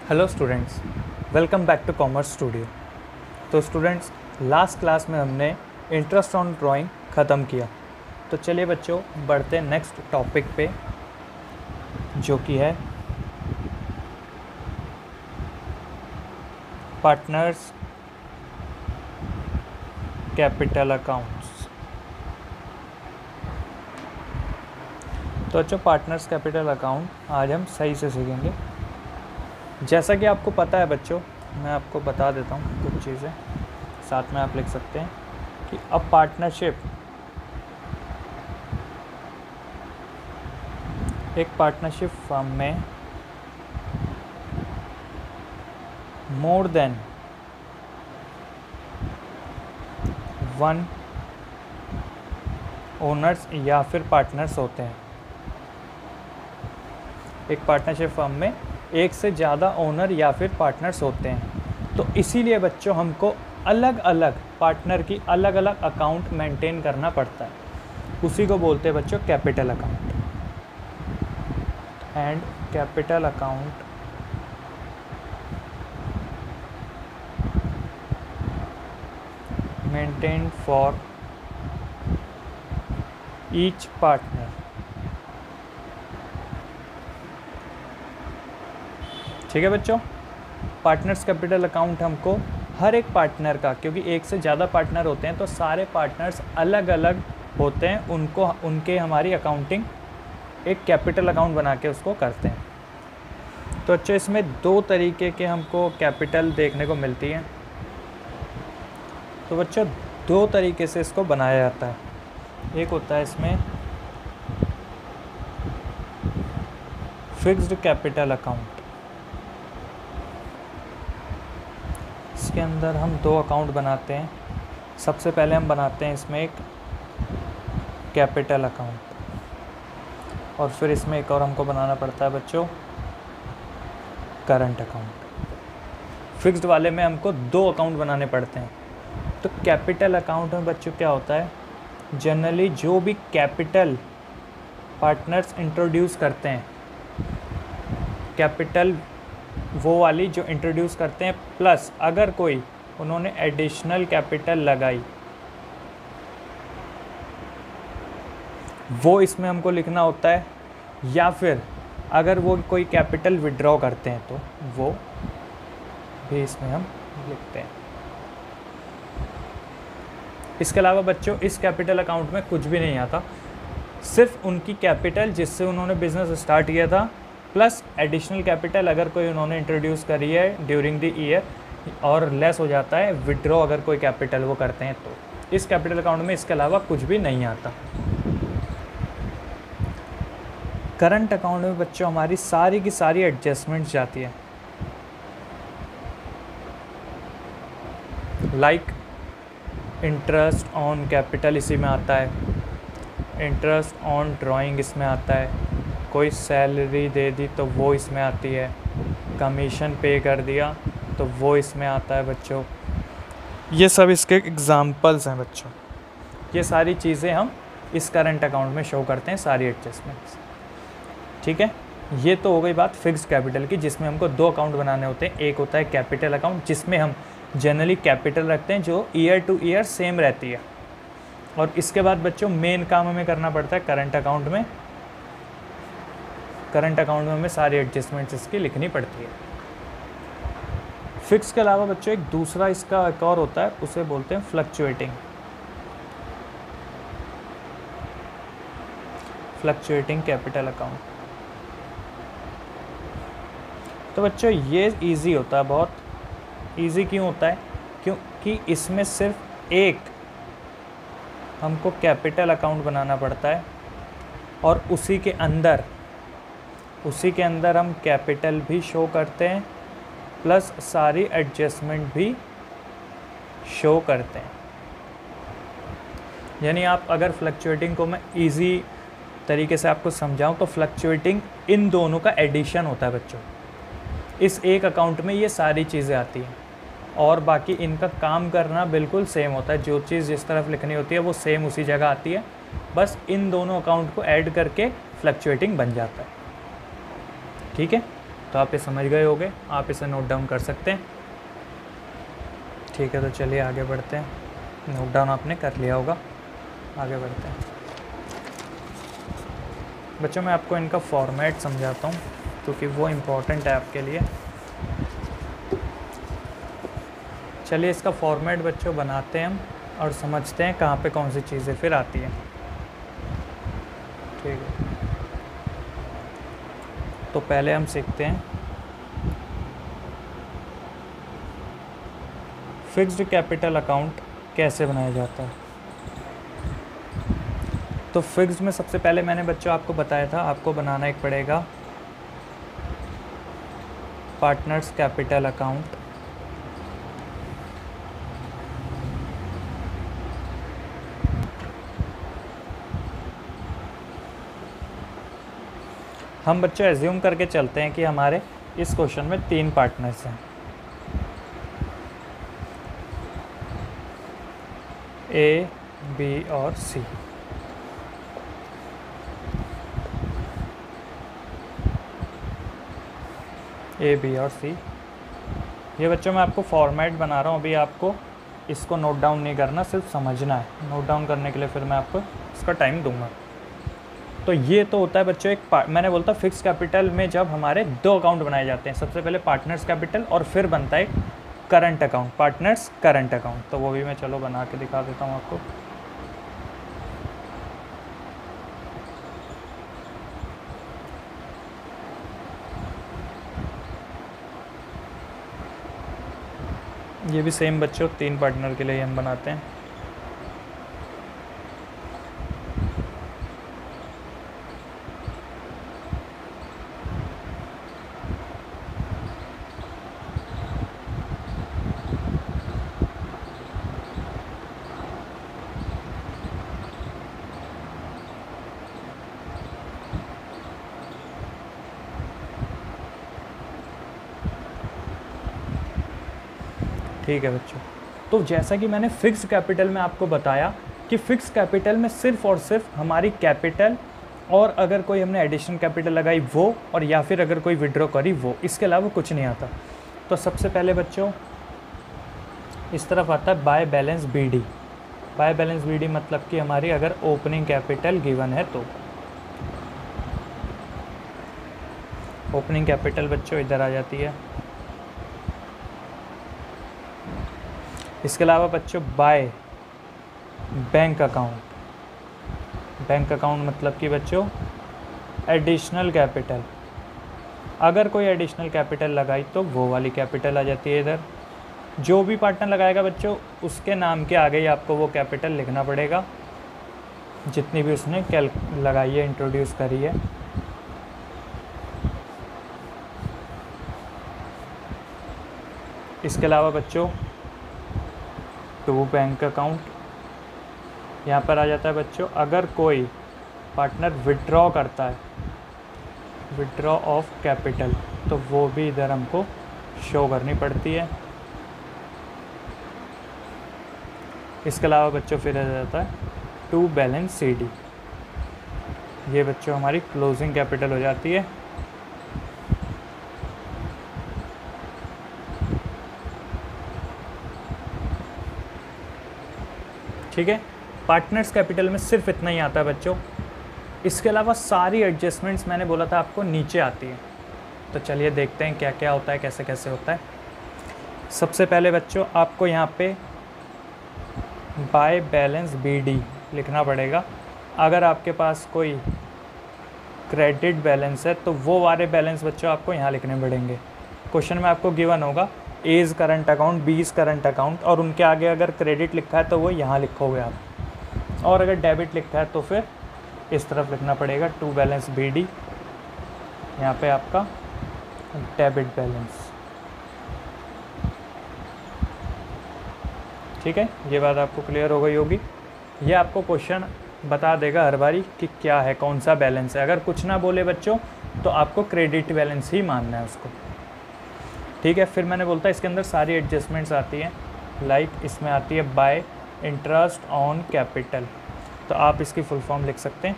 Hello students, welcome back to commerce studio. तो students, last class में हमने interest on drawing ख़त्म किया। तो चलिए बच्चों, बढ़ते हैं नेक्स्ट टॉपिक पे, जो कि है पार्टनर्स कैपिटल अकाउंट्स। तो बच्चों, पार्टनर्स कैपिटल अकाउंट आज हम सही से सीखेंगे। जैसा कि आपको पता है बच्चों, मैं आपको बता देता हूँ कुछ चीज़ें, साथ में आप लिख सकते हैं कि अब पार्टनरशिप एक पार्टनरशिप फर्म में मोर देन वन ओनर्स या फिर पार्टनर्स होते हैं। एक पार्टनरशिप फर्म में एक से ज़्यादा ओनर या फिर पार्टनर्स होते हैं। तो इसीलिए बच्चों हमको अलग अलग पार्टनर की अलग अलग अकाउंट मेंटेन करना पड़ता है। उसी को बोलते हैं बच्चों capital account. And capital account maintain for each partner. ठीक है बच्चों, पार्टनर्स कैपिटल अकाउंट हमको हर एक पार्टनर का, क्योंकि एक से ज़्यादा पार्टनर होते हैं तो सारे पार्टनर्स अलग अलग होते हैं, उनके हमारी अकाउंटिंग एक कैपिटल अकाउंट बना के उसको करते हैं। तो अच्छा, इसमें दो तरीके के हमको कैपिटल देखने को मिलती है। तो बच्चों, दो तरीके से इसको बनाया जाता है। एक होता है इसमें फिक्स्ड कैपिटल अकाउंट। इसके अंदर हम दो अकाउंट बनाते हैं। सबसे पहले हम बनाते हैं इसमें एक कैपिटल अकाउंट, और फिर इसमें एक और हमको बनाना पड़ता है बच्चों करंट अकाउंट। फिक्स्ड वाले में हमको दो अकाउंट बनाने पड़ते हैं। तो कैपिटल अकाउंट में बच्चों क्या होता है, जनरली जो भी कैपिटल पार्टनर्स इंट्रोड्यूस करते हैं, कैपिटल वो वाली जो इंट्रोड्यूस करते हैं, प्लस अगर कोई उन्होंने एडिशनल कैपिटल लगाई, वो इसमें हमको लिखना होता है। या फिर अगर वो कोई कैपिटल विड्रॉ करते हैं तो वो भी इसमें हम लिखते हैं। इसके अलावा बच्चों, इस कैपिटल अकाउंट में कुछ भी नहीं आता, सिर्फ उनकी कैपिटल जिससे उन्होंने बिज़नेस स्टार्ट किया था, प्लस एडिशनल कैपिटल अगर कोई उन्होंने इंट्रोड्यूस करी है ड्यूरिंग द ईयर, और लेस हो जाता है विड्रॉ अगर कोई कैपिटल वो करते हैं। तो इस कैपिटल अकाउंट में इसके अलावा कुछ भी नहीं आता। करंट अकाउंट में बच्चों हमारी सारी की सारी एडजस्टमेंट्स जाती है। लाइक इंटरेस्ट ऑन कैपिटल इसी में आता है, इंटरेस्ट ऑन ड्राइंग इसमें आता है, कोई सैलरी दे दी तो वो इसमें आती है, कमीशन पे कर दिया तो वो इसमें आता है बच्चों। ये सब इसके एग्जाम्पल्स हैं बच्चों। ये सारी चीज़ें हम इस करंट अकाउंट में शो करते हैं, सारी एडजस्टमेंट्स। ठीक है, ये तो हो गई बात फिक्स्ड कैपिटल की, जिसमें हमको दो अकाउंट बनाने होते हैं। एक होता है कैपिटल अकाउंट, जिसमें हम जनरली कैपिटल रखते हैं जो ईयर टू ईयर सेम रहती है। और इसके बाद बच्चों मेन काम हमें करना पड़ता है करंट अकाउंट में। करंट अकाउंट में हमें सारी एडजस्टमेंट्स इसकी लिखनी पड़ती है। फिक्स के अलावा बच्चों एक दूसरा इसका एक और होता है, उसे बोलते हैं फ्लक्चुएटिंग। Fluctuating capital account. तो बच्चों ये इजी होता है, बहुत इजी क्यों होता है, क्योंकि इसमें सिर्फ एक हमको कैपिटल अकाउंट बनाना पड़ता है, और उसी के अंदर हम कैपिटल भी शो करते हैं, प्लस सारी एडजस्टमेंट भी शो करते हैं। यानी आप अगर फ्लक्चुएटिंग को मैं इजी तरीके से आपको समझाऊं तो फ्लक्चुएटिंग इन दोनों का एडिशन होता है बच्चों। इस एक अकाउंट में ये सारी चीज़ें आती हैं, और बाकी इनका काम करना बिल्कुल सेम होता है। जो चीज़ जिस तरफ लिखनी होती है वो सेम उसी जगह आती है, बस इन दोनों अकाउंट को ऐड करके फ्लक्चुएटिंग बन जाता है। ठीक है, तो आप ये समझ गए होंगे, आप इसे नोट डाउन कर सकते हैं। ठीक है, तो चलिए आगे बढ़ते हैं। नोट डाउन आपने कर लिया होगा, आगे बढ़ते हैं। बच्चों मैं आपको इनका फॉर्मेट समझाता हूँ क्योंकि वो इम्पोर्टेंट है आपके लिए। चलिए इसका फॉर्मेट बच्चों बनाते हैं हम और समझते हैं कहाँ पे कौन सी चीज़ें फिर आती हैं। ठीक है, तो पहले हम सीखते हैं फिक्स्ड कैपिटल अकाउंट कैसे बनाया जाता है। तो फिक्स्ड में सबसे पहले मैंने बच्चों आपको बताया था, आपको बनाना एक पड़ेगा पार्टनर्स कैपिटल अकाउंट। हम बच्चों एज्यूम करके चलते हैं कि हमारे इस क्वेश्चन में 3 पार्टनर्स हैं, ए, बी और सी। ए, बी और सी। ये बच्चों मैं आपको फॉर्मेट बना रहा हूँ, अभी आपको इसको नोट डाउन नहीं करना, सिर्फ समझना है। नोट डाउन करने के लिए फिर मैं आपको इसका टाइम दूंगा। तो ये तो होता है बच्चों एक मैंने बोलता फिक्स कैपिटल में जब हमारे 2 अकाउंट बनाए जाते हैं, सबसे पहले पार्टनर्स कैपिटल और फिर बनता है current account, partners current account. तो वो भी मैं चलो बना के दिखा देता हूँ आपको। ये भी सेम बच्चों 3 पार्टनर के लिए हम बनाते हैं। ठीक है बच्चों, तो जैसा कि मैंने फिक्स कैपिटल में आपको बताया कि फिक्स कैपिटल में सिर्फ और सिर्फ हमारी कैपिटल और अगर कोई हमने एडिशनल कैपिटल लगाई वो, और या फिर अगर कोई विड्रॉ करी वो, इसके अलावा कुछ नहीं आता। तो सबसे पहले बच्चों इस तरफ आता है by balance BD. By balance BD मतलब कि हमारी अगर ओपनिंग कैपिटल गिवन है तो ओपनिंग कैपिटल बच्चों इधर आ जाती है। इसके अलावा बच्चों by bank account. Bank account मतलब कि बच्चों एडिशनल कैपिटल, अगर कोई एडिशनल कैपिटल लगाई तो वो वाली कैपिटल आ जाती है इधर। जो भी पार्टनर लगाएगा बच्चों उसके नाम के आगे ही आपको वो कैपिटल लिखना पड़ेगा जितनी भी उसने लगाई है, इंट्रोड्यूस करी है। इसके अलावा बच्चों 2 बैंक अकाउंट यहाँ पर आ जाता है बच्चों। अगर कोई पार्टनर विड्रॉ करता है, विड्रॉ ऑफ कैपिटल, तो वो भी इधर हमको शो करनी पड़ती है। इसके अलावा बच्चों फिर आ जाता है 2 बैलेंस सीडी। ये बच्चों हमारी क्लोजिंग कैपिटल हो जाती है। ठीक है, पार्टनर्स कैपिटल में सिर्फ इतना ही आता है बच्चों। इसके अलावा सारी एडजस्टमेंट्स मैंने बोला था आपको नीचे आती है। तो चलिए देखते हैं क्या क्या होता है, कैसे कैसे होता है। सबसे पहले बच्चों आपको यहाँ पे बाय बैलेंस बीडी लिखना पड़ेगा। अगर आपके पास कोई क्रेडिट बैलेंस है तो वो वाले बैलेंस बच्चों आपको यहाँ लिखने पड़ेंगे। क्वेश्चन में आपको गिवन होगा A is current account, B is current account, और उनके आगे अगर क्रेडिट लिखा है तो वो यहाँ लिखोगे आप, और अगर डेबिट लिखा है तो फिर इस तरफ लिखना पड़ेगा 2 बैलेंस बीडी। यहाँ पे आपका डेबिट बैलेंस। ठीक है, ये बात आपको क्लियर हो गई होगी। ये आपको क्वेश्चन बता देगा हर बारी कि क्या है, कौन सा बैलेंस है। अगर कुछ ना बोले बच्चों तो आपको क्रेडिट बैलेंस ही मानना है उसको। ठीक है, फिर मैंने बोलता है इसके अंदर सारी एडजस्टमेंट्स आती हैं। लाइक इसमें आती है बाय इंटरेस्ट ऑन कैपिटल, तो आप इसकी फुल फॉर्म लिख सकते हैं।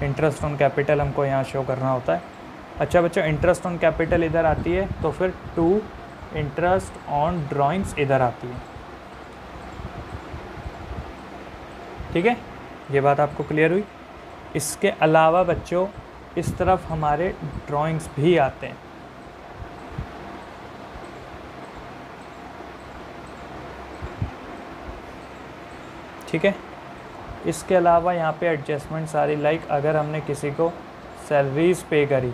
इंटरेस्ट ऑन कैपिटल हमको यहाँ शो करना होता है। अच्छा बच्चों, इंटरेस्ट ऑन कैपिटल इधर आती है तो फिर टू इंटरेस्ट ऑन ड्राइंग्स इधर आती है। ठीक है, ये बात आपको क्लियर हुई। इसके अलावा बच्चों इस तरफ हमारे ड्राइंग्स भी आते हैं। ठीक है, इसके अलावा यहाँ पे एडजस्टमेंट सारी लाइक अगर हमने किसी को सैलरीज पे करी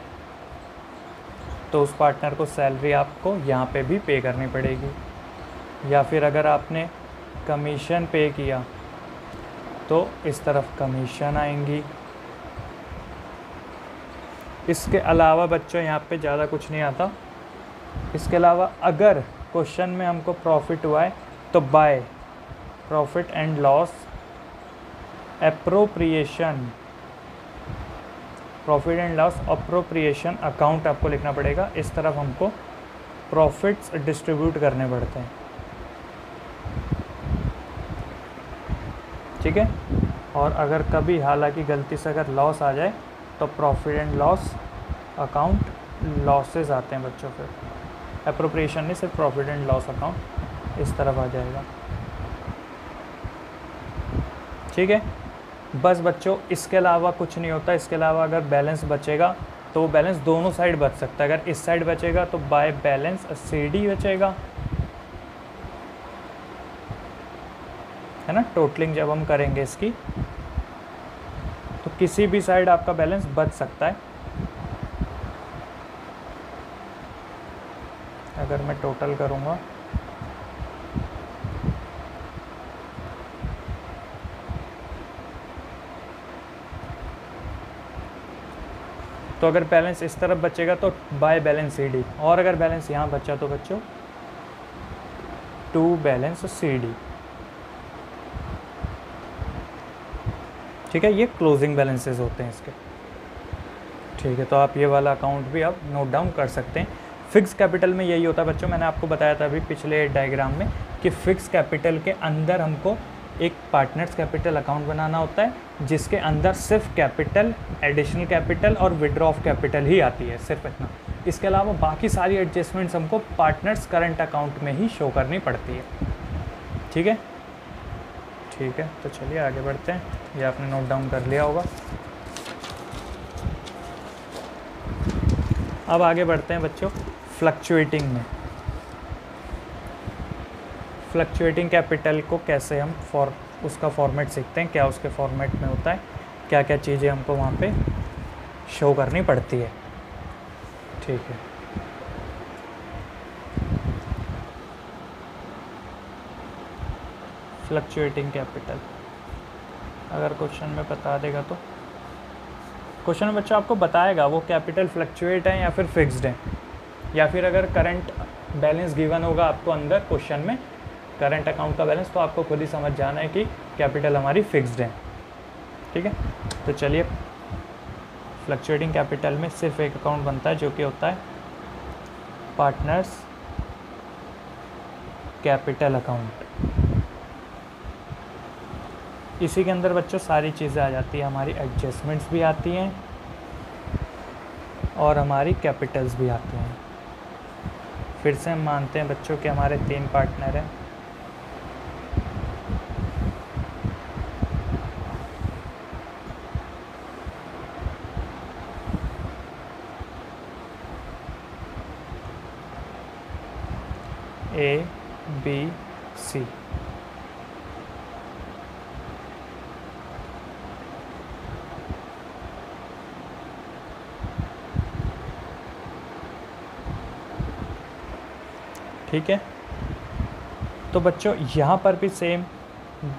तो उस पार्टनर को सैलरी आपको यहाँ पे भी पे करनी पड़ेगी, या फिर अगर आपने कमीशन पे किया तो इस तरफ कमीशन आएंगी। इसके अलावा बच्चों यहाँ पे ज़्यादा कुछ नहीं आता। इसके अलावा अगर क्वेश्चन में हमको प्रॉफिट हुआ है तो by profit and loss appropriation, profit and loss appropriation account आपको लिखना पड़ेगा। इस तरफ हमको प्रॉफिट्स डिस्ट्रीब्यूट करने पड़ते हैं। ठीक है, और अगर कभी हालांकि गलती से अगर लॉस आ जाए तो profit and loss account losses आते हैं बच्चों। फिर अप्रोप्रिएशन नहीं, सिर्फ प्रॉफिट एंड लॉस अकाउंट इस तरफ आ जाएगा। ठीक है, बस बच्चों इसके अलावा कुछ नहीं होता। इसके अलावा अगर बैलेंस बचेगा तो वो बैलेंस दोनों साइड बच सकता है। अगर इस साइड बचेगा तो बाय बैलेंस CD बचेगा, है ना। टोटलिंग जब हम करेंगे इसकी तो किसी भी साइड आपका बैलेंस बच सकता है। अगर मैं टोटल करूँगा तो अगर बैलेंस इस तरफ बचेगा तो बाय बैलेंस CD, और अगर बैलेंस यहाँ बचा तो बच्चों टू बैलेंस CD। ठीक है, ये क्लोजिंग बैलेंसेस होते हैं इसके। ठीक है, तो आप ये वाला अकाउंट भी आप नोट डाउन कर सकते हैं। फिक्स कैपिटल में यही होता है बच्चों, मैंने आपको बताया था अभी पिछले डायग्राम में कि फिक्स कैपिटल के अंदर हमको एक पार्टनर्स कैपिटल अकाउंट बनाना होता है जिसके अंदर सिर्फ कैपिटल, एडिशनल कैपिटल और विड्रॉ ऑफ कैपिटल ही आती है, सिर्फ इतना। इसके अलावा बाकी सारी एडजस्टमेंट्स हमको पार्टनर्स करंट अकाउंट में ही शो करनी पड़ती है। ठीक है, ठीक है, तो चलिए आगे बढ़ते हैं। ये आपने नोट डाउन कर लिया होगा। अब आगे बढ़ते हैं बच्चों फ्लक्चुएटिंग में। फ्लक्चुएटिंग कैपिटल को कैसे हम उसका फॉर्मेट सीखते हैं, क्या उसके फॉर्मेट में होता है, क्या क्या चीज़ें हमको वहाँ पे शो करनी पड़ती है। ठीक है, फ्लक्चुएटिंग कैपिटल अगर क्वेश्चन में बता देगा तो क्वेश्चन में बच्चा आपको बताएगा वो कैपिटल फ्लक्चुएट है या फिर फिक्स्ड है, या फिर अगर करंट बैलेंस गिवन होगा आपको अंदर क्वेश्चन में करंट अकाउंट का बैलेंस, तो आपको खुद ही समझ जाना है कि कैपिटल हमारी फिक्स्ड है। ठीक है, तो चलिए फ्लक्चुएटिंग कैपिटल में सिर्फ एक अकाउंट बनता है जो कि होता है पार्टनर्स कैपिटल अकाउंट। इसी के अंदर बच्चों सारी चीज़ें आ जाती है, हमारी एडजस्टमेंट्स भी आती हैं और हमारी कैपिटल्स भी आती हैं। फिर से हम मानते हैं बच्चों कि हमारे 3 पार्टनर हैं। A, B, C। ठीक है, तो बच्चों यहाँ पर भी सेम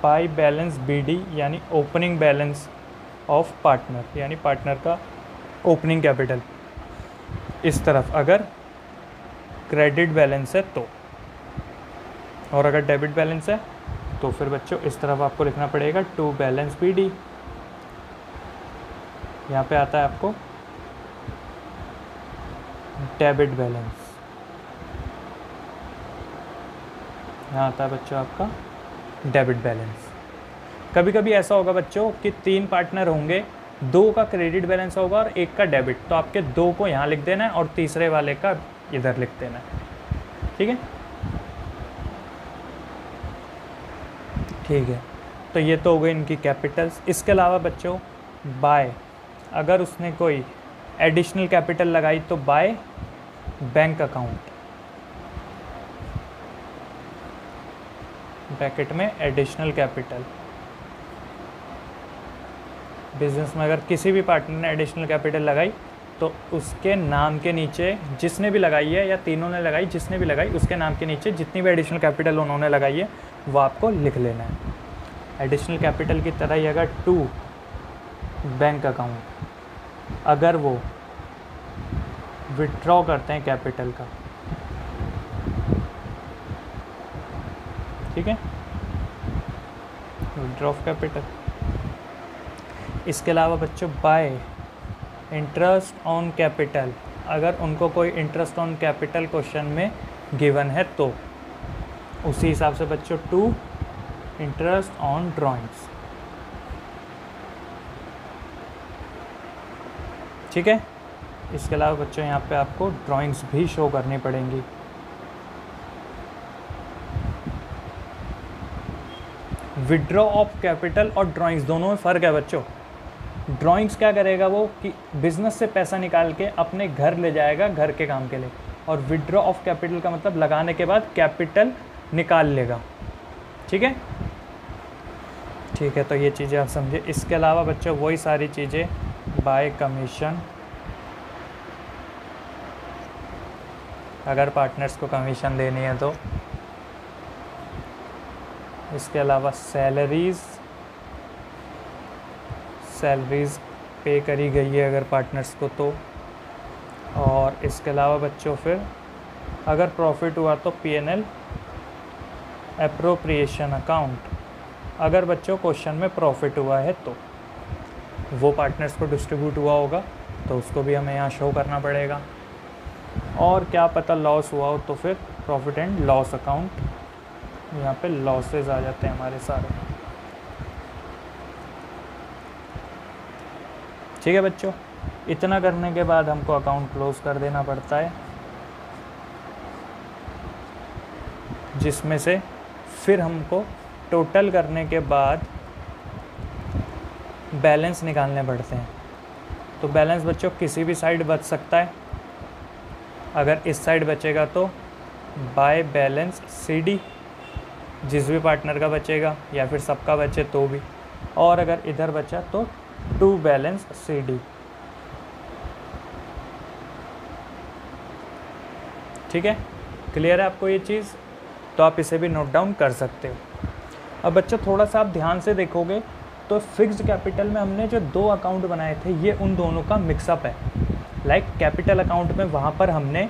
बाय बैलेंस BD यानी ओपनिंग बैलेंस ऑफ पार्टनर, यानी पार्टनर का ओपनिंग कैपिटल इस तरफ अगर क्रेडिट बैलेंस है तो, और अगर डेबिट बैलेंस है तो फिर बच्चों इस तरफ आपको लिखना पड़ेगा टू बैलेंस BD। यहाँ पे आता है आपको डेबिट बैलेंस, यहाँ आता है बच्चों आपका डेबिट बैलेंस। कभी कभी ऐसा होगा बच्चों कि 3 पार्टनर होंगे 2 का क्रेडिट बैलेंस होगा और 1 का डेबिट, तो आपके 2 को यहाँ लिख देना है और तीसरे वाले का इधर लिख देना है। ठीक है, ठीक है। तो ये तो हो गई इनकी कैपिटल्स। इसके अलावा बच्चों बाय, अगर उसने कोई एडिशनल कैपिटल लगाई तो बाय बैंक अकाउंट, ब्रैकेट में एडिशनल कैपिटल। बिजनेस में अगर किसी भी पार्टनर ने एडिशनल कैपिटल लगाई तो उसके नाम के नीचे, जिसने भी लगाई है या तीनों ने लगाई, जिसने भी लगाई उसके नाम के नीचे जितनी भी एडिशनल कैपिटल उन्होंने लगाई है वो आपको लिख लेना है। एडिशनल कैपिटल की तरह ही अगर टू बैंक अकाउंट, अगर वो विथड्रॉ करते हैं कैपिटल का, ठीक है, विथड्रॉ ऑफ कैपिटल। इसके अलावा बच्चों बाय इंटरेस्ट ऑन कैपिटल, अगर उनको कोई इंटरेस्ट ऑन कैपिटल क्वेश्चन में गिवन है तो उसी हिसाब से बच्चों टू इंटरेस्ट ऑन ड्राइंग्स। ठीक है, इसके अलावा बच्चों यहाँ पे आपको ड्राइंग्स भी शो करनी पड़ेंगी। विड्रॉ ऑफ कैपिटल और ड्राइंग्स दोनों में फ़र्क है बच्चों। ड्राइंग्स क्या करेगा वो कि बिजनेस से पैसा निकाल के अपने घर ले जाएगा घर के काम के लिए, और विड्रॉ ऑफ कैपिटल का मतलब लगाने के बाद कैपिटल निकाल लेगा। ठीक है, ठीक है, तो ये चीज़ें आप समझे। इसके अलावा बच्चों वही सारी चीज़ें बाय कमीशन, अगर पार्टनर्स को कमीशन देनी है तो। इसके अलावा सैलरीज़ पे करी गई है अगर पार्टनर्स को तो। और इसके अलावा बच्चों फिर अगर प्रॉफिट हुआ तो P&L एप्रोप्रिएशन अकाउंट, अगर बच्चों क्वेश्चन में प्रॉफिट हुआ है तो वो पार्टनर्स को डिस्ट्रीब्यूट हुआ होगा तो उसको भी हमें यहाँ शो करना पड़ेगा। और क्या पता लॉस हुआ हो तो फिर प्रॉफिट एंड लॉस अकाउंट, यहाँ पे लॉसेस आ जाते हैं हमारे सारे। ठीक है बच्चों, इतना करने के बाद हमको अकाउंट क्लोज कर देना पड़ता है, जिसमें से फिर हमको टोटल करने के बाद बैलेंस निकालने पड़ते हैं। तो बैलेंस बच्चों किसी भी साइड बच सकता है। अगर इस साइड बचेगा तो बाय बैलेंस CD, जिस भी पार्टनर का बचेगा या फिर सबका बचे तो भी, और अगर इधर बचा तो टू बैलेंस CD। ठीक है, क्लियर है आपको ये चीज़? तो आप इसे भी नोट डाउन कर सकते हो। अब बच्चों थोड़ा सा आप ध्यान से देखोगे तो फिक्स्ड कैपिटल में हमने जो 2 अकाउंट बनाए थे ये उन दोनों का मिक्सअप है। लाइक कैपिटल अकाउंट में वहाँ पर हमने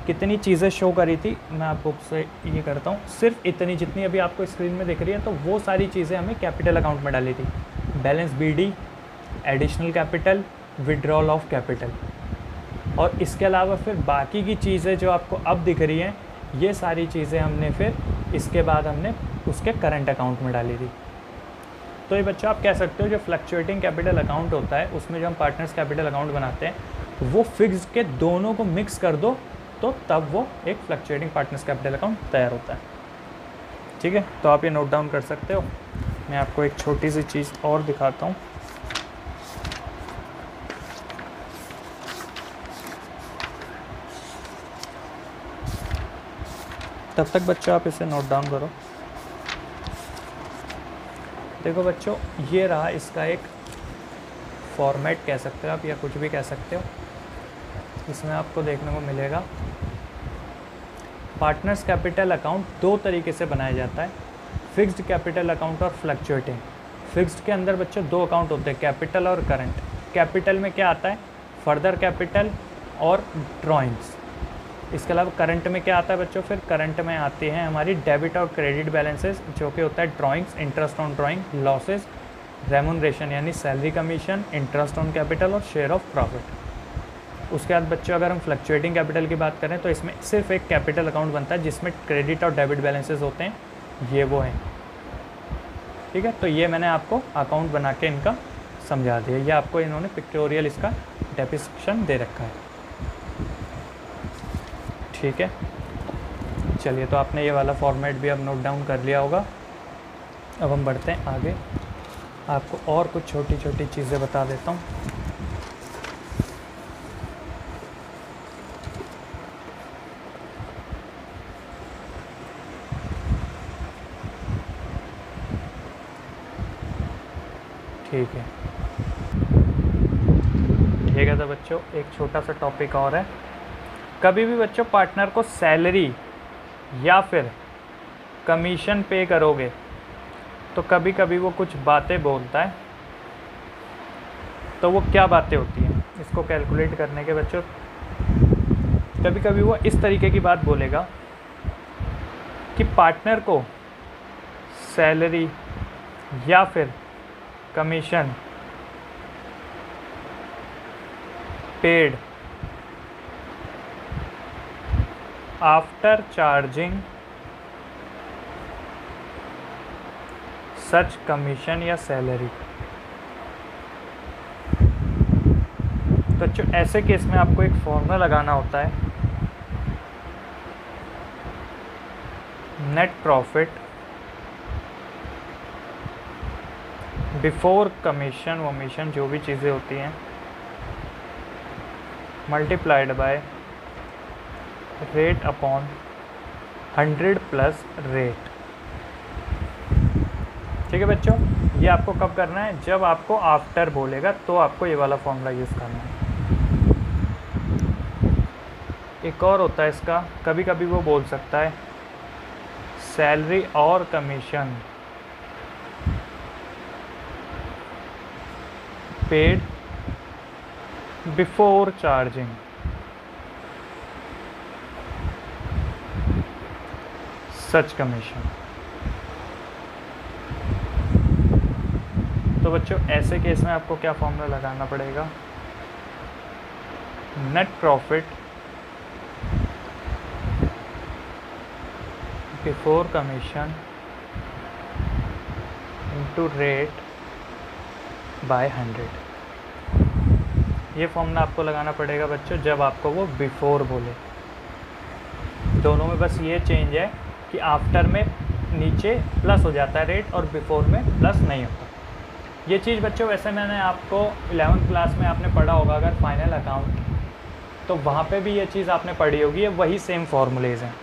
कितनी चीज़ें शो करी थी, मैं आपको से ये करता हूँ, सिर्फ इतनी जितनी अभी आपको स्क्रीन में दिख रही है, तो वो सारी चीज़ें हमें कैपिटल अकाउंट में डाली थी। Balance BD, additional capital, withdrawal of capital. और इसके अलावा फिर बाकी की चीज़ें जो आपको अब दिख रही हैं ये सारी चीज़ें हमने फिर इसके बाद हमने उसके करंट अकाउंट में डाली थी। तो ये बच्चों आप कह सकते हो जो फ्लक्चुएटिंग कैपिटल अकाउंट होता है उसमें जो हम पार्टनर्स कैपिटल अकाउंट बनाते हैं वो फिक्स्ड के दोनों को मिक्स कर दो तो तब वो एक फ्लक्चुएटिंग पार्टनर्स कैपिटल अकाउंट तैयार होता है। ठीक है, तो आप ये नोट डाउन कर सकते हो। मैं आपको एक छोटी सी चीज़ और दिखाता हूँ। तब तक बच्चों आप इसे नोट डाउन करो। देखो बच्चों, ये रहा इसका एक फॉर्मेट कह सकते हो आप या कुछ भी कह सकते हो। इसमें आपको देखने को मिलेगा पार्टनर्स कैपिटल अकाउंट 2 तरीके से बनाया जाता है, फिक्स्ड कैपिटल अकाउंट और फ्लक्चुएटिंग। फिक्स्ड के अंदर बच्चों 2 अकाउंट होते हैं, कैपिटल और करंट। कैपिटल में क्या आता है, फर्दर कैपिटल और ड्राइंग्स। इसके अलावा करंट में क्या आता है बच्चों, फिर करंट में आती हैं हमारी डेबिट और क्रेडिट बैलेंसेस, जो कि होता है drawings, interest on drawing, losses, remuneration यानी salary commission, interest on capital और शेयर ऑफ प्रॉफिट। उसके बाद बच्चों अगर हम फ्लक्चुएटिंग कैपिटल की बात करें तो इसमें सिर्फ एक कैपिटल अकाउंट बनता है जिसमें क्रेडिट और डेबिट बैलेंसेस होते हैं, ये वो हैं। ठीक है, तो ये मैंने आपको अकाउंट बना के इनका समझा दिया। ये आपको इन्होंने पिक्टोरियल इसका डेपिक्शन दे रखा है। ठीक है, चलिए, तो आपने ये वाला फॉर्मेट भी अब नोट डाउन कर लिया होगा। अब हम बढ़ते हैं आगे, आपको और कुछ छोटी छोटी चीज़ें बता देता हूँ। ठीक है, ठीक है। तो बच्चों एक छोटा सा टॉपिक और है, कभी भी बच्चों पार्टनर को सैलरी या फिर कमीशन पे करोगे तो कभी कभी वो कुछ बातें बोलता है। तो वो क्या बातें होती हैं, इसको कैलकुलेट करने के बच्चों, कभी कभी वो इस तरीके की बात बोलेगा कि पार्टनर को सैलरी या फिर कमीशन पेड आफ्टर चार्जिंग सच कमीशन या सैलरी। तो ऐसे केस में आपको एक फॉर्मूला लगाना होता है, नेट प्रॉफिट बिफोर कमीशन वमीशन जो भी चीज़ें होती हैं multiplied by rate upon 100 plus rate. ठीक है बच्चों, ये आपको कब करना है, जब आपको आफ्टर बोलेगा तो आपको ये वाला फॉर्मूला यूज़ करना है। एक और होता है इसका, कभी कभी वो बोल सकता है सैलरी और कमीशन पेड बिफोर चार्जिंग सच कमीशन। तो बच्चों ऐसे केस में आपको क्या फॉर्मूला लगाना पड़ेगा, net profit before commission into rate by 100। ये फॉर्मूला आपको लगाना पड़ेगा बच्चों जब आपको वो बिफोर बोले। दोनों में बस ये चेंज है कि आफ्टर में नीचे प्लस हो जाता है रेट और बिफोर में प्लस नहीं होता। ये चीज़ बच्चों वैसे मैंने आपको 11th क्लास में आपने पढ़ा होगा अगर फाइनल अकाउंट, तो वहाँ पे भी ये चीज़ आपने पढ़ी होगी। ये वही सेम फार्मूलेज़ हैं।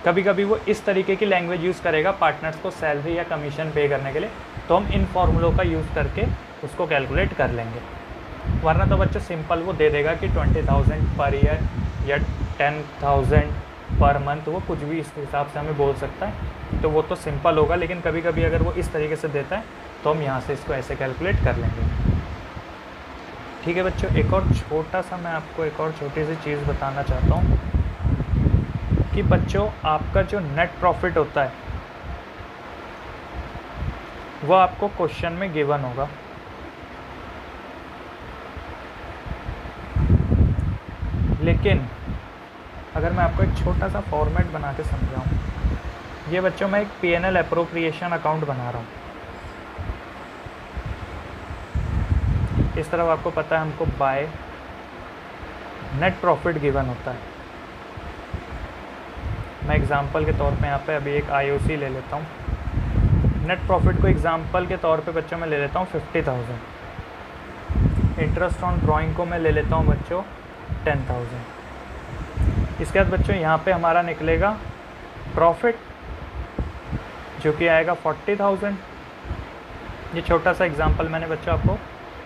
कभी कभी वो इस तरीके की लैंग्वेज यूज़ करेगा पार्टनर्स को सैलरी या कमीशन पे करने के लिए, तो हम इन फार्मूलों का यूज़ करके उसको कैलकुलेट कर लेंगे। वरना तो बच्चों सिंपल वो दे देगा कि 20,000 पर ईयर या 10,000 पर मंथ, वो कुछ भी इस हिसाब से हमें बोल सकता है, तो वो तो सिंपल होगा। लेकिन कभी कभी अगर वो इस तरीके से देता है तो हम यहाँ से इसको ऐसे कैलकुलेट कर लेंगे। ठीक है बच्चों, एक और छोटा सा मैं आपको एक और छोटी सी चीज़ बताना चाहता हूँ कि बच्चों आपका जो नेट प्रॉफिट होता है वो आपको क्वेश्चन में गिवन होगा। लेकिन अगर मैं आपको एक छोटा सा फॉर्मेट बना के समझाऊँ, ये बच्चों मैं एक P&L एप्रोप्रिएशन अकाउंट बना रहा हूँ। इस तरफ आपको पता है हमको बाय नेट प्रॉफिट गिवन होता है। मैं एग्जांपल के तौर पे यहाँ पे अभी एक IOC ले लेता हूँ। नेट प्रॉफिट को एग्जांपल के तौर पे बच्चों मैं ले लेता हूँ 50,000। इंटरेस्ट ऑन ड्राइंग को मैं ले लेता हूँ बच्चों 10,000। इसके बाद बच्चों यहाँ पे हमारा निकलेगा प्रॉफिट जो कि आएगा 40,000। ये छोटा सा एग्जांपल मैंने बच्चों आपको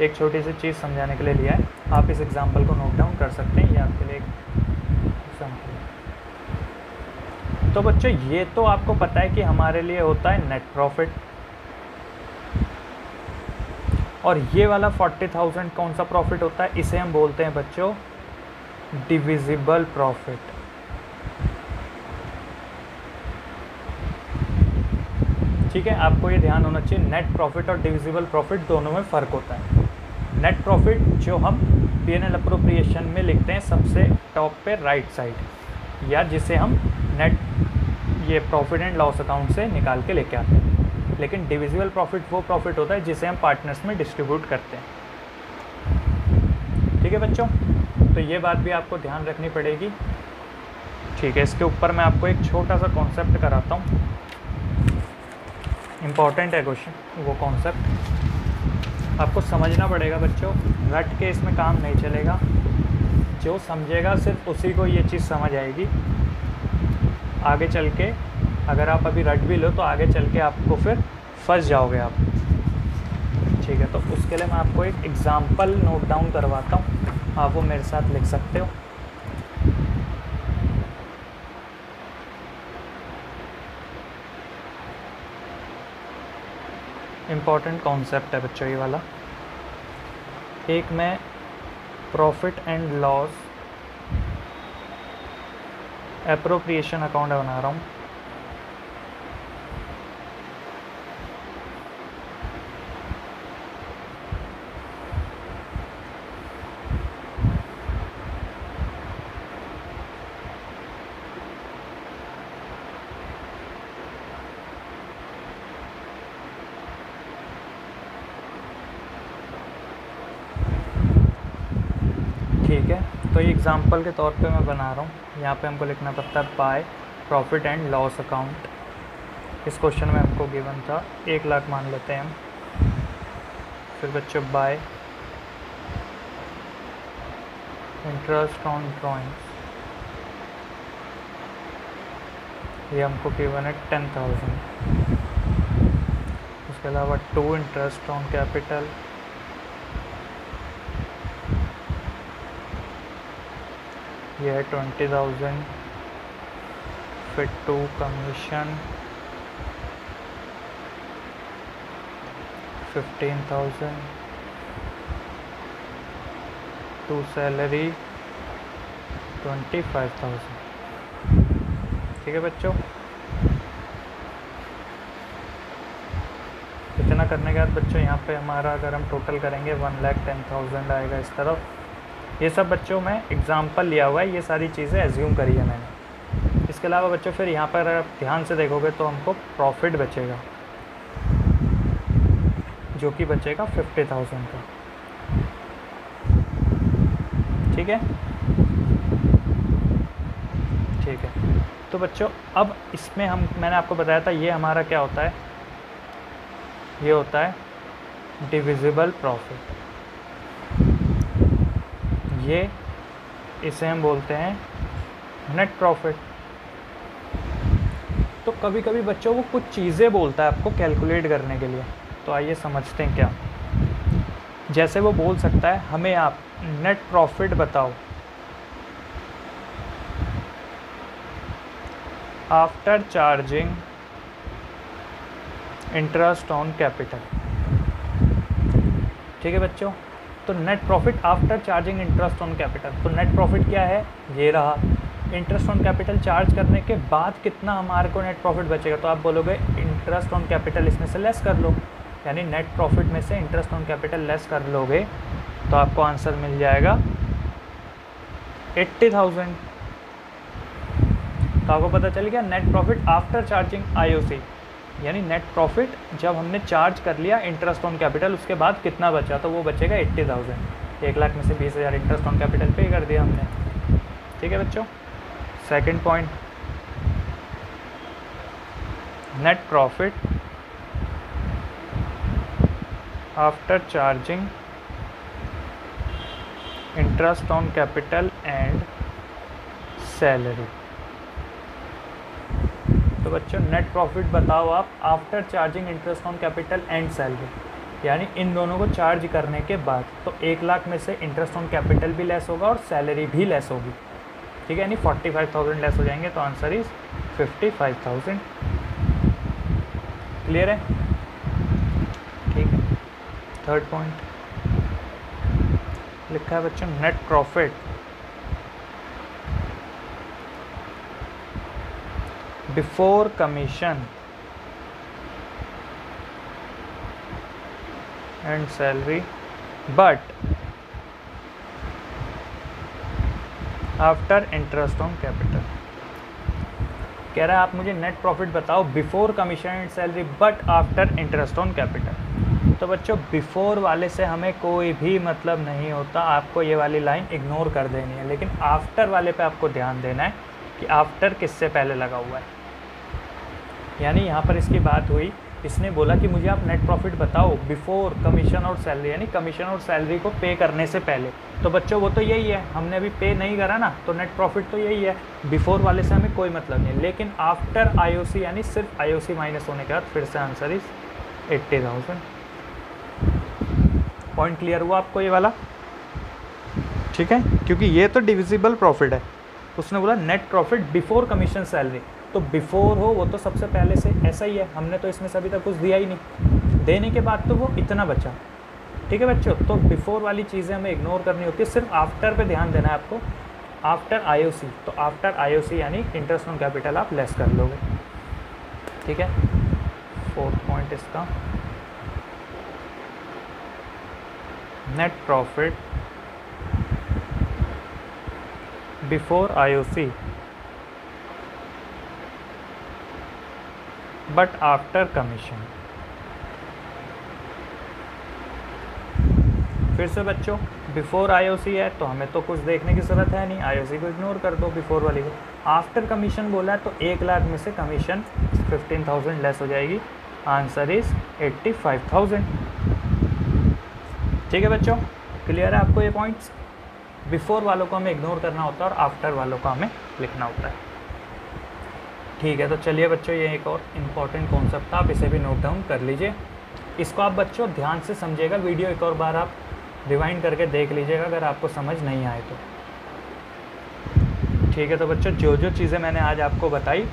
एक छोटी सी चीज़ समझाने के लिए लिया है। आप इस एग्जांपल को नोट डाउन कर सकते हैं, ये आपके लिए एक एग्जांपल है। तो बच्चों ये तो आपको पता है कि हमारे लिए होता है नेट प्रॉफिट, और ये वाला 40,000 कौन सा प्रॉफिट होता है, इसे हम बोलते हैं बच्चों डिविजिबल प्रॉफिट। ठीक है, आपको ये ध्यान होना चाहिए, नेट प्रॉफिट और डिविजिबल प्रॉफिट दोनों में फ़र्क होता है। नेट प्रॉफिट जो हम P&L अप्रोप्रिएशन में लिखते हैं सबसे टॉप पे राइट साइड, या जिसे हम नेट ये प्रॉफिट एंड लॉस अकाउंट से निकाल के लेके आते हैं। लेकिन डिविजिबल प्रॉफिट वो प्रॉफिट होता है जिसे हम पार्टनर्स में डिस्ट्रीब्यूट करते हैं। ठीक है बच्चों, तो ये बात भी आपको ध्यान रखनी पड़ेगी। ठीक है, इसके ऊपर मैं आपको एक छोटा सा कॉन्सेप्ट कराता हूँ, इम्पॉर्टेंट है क्वेश्चन। वो कॉन्सेप्ट आपको समझना पड़ेगा बच्चों, रट के इसमें काम नहीं चलेगा। जो समझेगा सिर्फ उसी को ये चीज़ समझ आएगी। आगे चल के अगर आप अभी रट भी लो तो आगे चल के आपको फिर फंस जाओगे आप। ठीक है, तो उसके लिए मैं आपको एक एग्ज़ाम्पल नोट डाउन करवाता हूँ, आप वो मेरे साथ लिख सकते हो। इम्पॉर्टेंट कॉन्सेप्ट है बच्चों ये वाला। एक मैं profit and loss appropriation account बना रहा हूँ। ठीक है, तो ये एग्ज़ाम्पल के तौर पे मैं बना रहा हूँ। यहाँ पे हमको लिखना पड़ता है by profit and loss account. इस क्वेश्चन में हमको गिवन था 1 लाख मान लेते हैं हम। फिर बच्चों बाय इंटरेस्ट ऑन ड्राइंग्स, ये हमको गिवन है 10,000। उसके अलावा 2 इंटरेस्ट ऑन कैपिटल, ये है 20,000। फिर 2 कमीशन 15,000, 2 सैलरी 25,000। ठीक है बच्चों, इतना करने के बाद बच्चों यहाँ पे हमारा अगर हम टोटल करेंगे 1,10,000 आएगा इस तरफ। ये सब बच्चों में एग्जाम्पल लिया हुआ है, ये सारी चीज़ें एज्यूम करी है मैंने। इसके अलावा बच्चों फिर यहाँ पर आप ध्यान से देखोगे तो हमको प्रॉफिट बचेगा, जो कि बचेगा 50,000 का। ठीक है, ठीक है। तो बच्चों अब इसमें मैंने आपको बताया था ये हमारा क्या होता है, ये होता है डिविजिबल प्रॉफिट। ये इसे हम बोलते हैं नेट प्रॉफिट। तो कभी कभी बच्चों वो कुछ चीज़ें बोलता है आपको कैलकुलेट करने के लिए, तो आइए समझते हैं क्या। जैसे वो बोल सकता है हमें आप नेट प्रॉफिट बताओ after charging interest on capital. ठीक है बच्चों, तो net profit after charging interest on capital. तो नेट प्रॉफिट क्या है, ये रहा। इंटरेस्ट ऑन कैपिटल चार्ज करने के बाद कितना हमारे को नेट प्रॉफिट बचेगा, तो आप बोलोगे इंटरेस्ट ऑन कैपिटल इसमें से लेस कर लो, यानी नेट प्रॉफिट में से इंटरेस्ट ऑन कैपिटल लेस कर लोगे तो आपको आंसर मिल जाएगा 80,000। तो आपको पता चल गया net profit after charging IOC, यानी नेट प्रॉफिट जब हमने चार्ज कर लिया इंटरेस्ट ऑन कैपिटल उसके बाद कितना बचा, तो वो बचेगा 80,000। 1 लाख में से 20,000 इंटरेस्ट ऑन कैपिटल पे कर दिया हमने। ठीक है बच्चों, second point, net profit after charging interest on capital and salary. तो बच्चों नेट प्रॉफिट बताओ आप after charging interest on capital and salary, यानी इन दोनों को चार्ज करने के बाद। तो 1 लाख में से इंटरेस्ट ऑन कैपिटल भी लेस होगा और सैलरी भी लेस होगी। ठीक है, यानी 45,000 लेस हो जाएंगे, तो आंसर इज 55,000। क्लियर है? ठीक है। थर्ड पॉइंट लिखा है बच्चों net profit before commission and salary but after interest on capital. कह रहा है आप मुझे नेट प्रॉफिट बताओ before commission and salary but after interest on capital. तो बच्चों बिफोर वाले से हमें कोई भी मतलब नहीं होता, आपको ये वाली लाइन इग्नोर कर देनी है। लेकिन आफ्टर वाले पे आपको ध्यान देना है कि आफ्टर किससे पहले लगा हुआ है। यानी यहाँ पर इसकी बात हुई, इसने बोला कि मुझे आप नेट प्रॉफिट बताओ बिफोर कमीशन और सैलरी, यानी कमीशन और सैलरी को पे करने से पहले। तो बच्चों वो तो यही है, हमने अभी पे नहीं करा ना, तो नेट प्रॉफिट तो यही है। बिफोर वाले से हमें कोई मतलब नहीं, लेकिन आफ्टर आईओसी यानी सिर्फ आईओसी माइनस होने के बाद फिर से आंसर इज 80,000। पॉइंट क्लियर हुआ आपको ये वाला? ठीक है, क्योंकि ये तो डिविजिबल प्रॉफिट है। उसने बोला net profit before commission salary, तो बिफोर हो वो तो सबसे पहले से ऐसा ही है, हमने तो इसमें से अभी तक कुछ दिया ही नहीं, देने के बाद तो वो इतना बचा। ठीक है बच्चों, तो बिफोर वाली चीज़ें हमें इग्नोर करनी होती है, सिर्फ आफ्टर पे ध्यान देना है आपको। आफ्टर आईओसी, तो आफ्टर आईओसी यानी इंटरेस्ट ऑन कैपिटल आप लेस कर लोगे। ठीक है, 4th पॉइंट इसका, net profit before IOC but after commission. फिर से बच्चों बिफोर आईओसी है तो हमें तो कुछ देखने की ज़रूरत है नहीं, आईओसी को इग्नोर कर दो, बिफोर वाली को। आफ्टर कमीशन बोला है तो 1 लाख में से कमीशन 15,000 लेस हो जाएगी, आंसर इज 85,000। ठीक है बच्चों, क्लियर है आपको ये पॉइंट्स? बिफोर वालों को हमें इग्नोर करना होता है और आफ्टर वालों को हमें लिखना होता है। ठीक है, तो चलिए बच्चों ये एक और इम्पॉर्टेंट कॉन्सेप्ट था, आप इसे भी नोट डाउन कर लीजिए। इसको आप बच्चों ध्यान से समझिएगा, वीडियो एक और बार आप रिवाइंड करके देख लीजिएगा अगर आपको समझ नहीं आए तो। ठीक है, तो बच्चों जो जो चीज़ें मैंने आज आपको बताई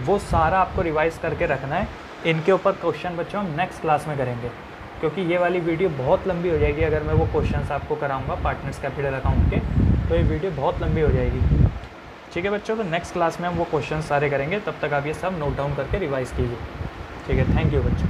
वो सारा आपको रिवाइज़ करके रखना है। इनके ऊपर क्वेश्चन बच्चों हम नेक्स्ट क्लास में करेंगे, क्योंकि ये वाली वीडियो बहुत लंबी हो जाएगी अगर मैं वो क्वेश्चंस आपको कराऊंगा पार्टनर्स कैपिटल अकाउंट के, तो ये वीडियो बहुत लंबी हो जाएगी। ठीक है बच्चों, तो नेक्स्ट क्लास में हम वो क्वेश्चन सारे करेंगे, तब तक आप ये सब नोट डाउन करके रिवाइज़ कीजिए। ठीक है, थैंक यू बच्चों।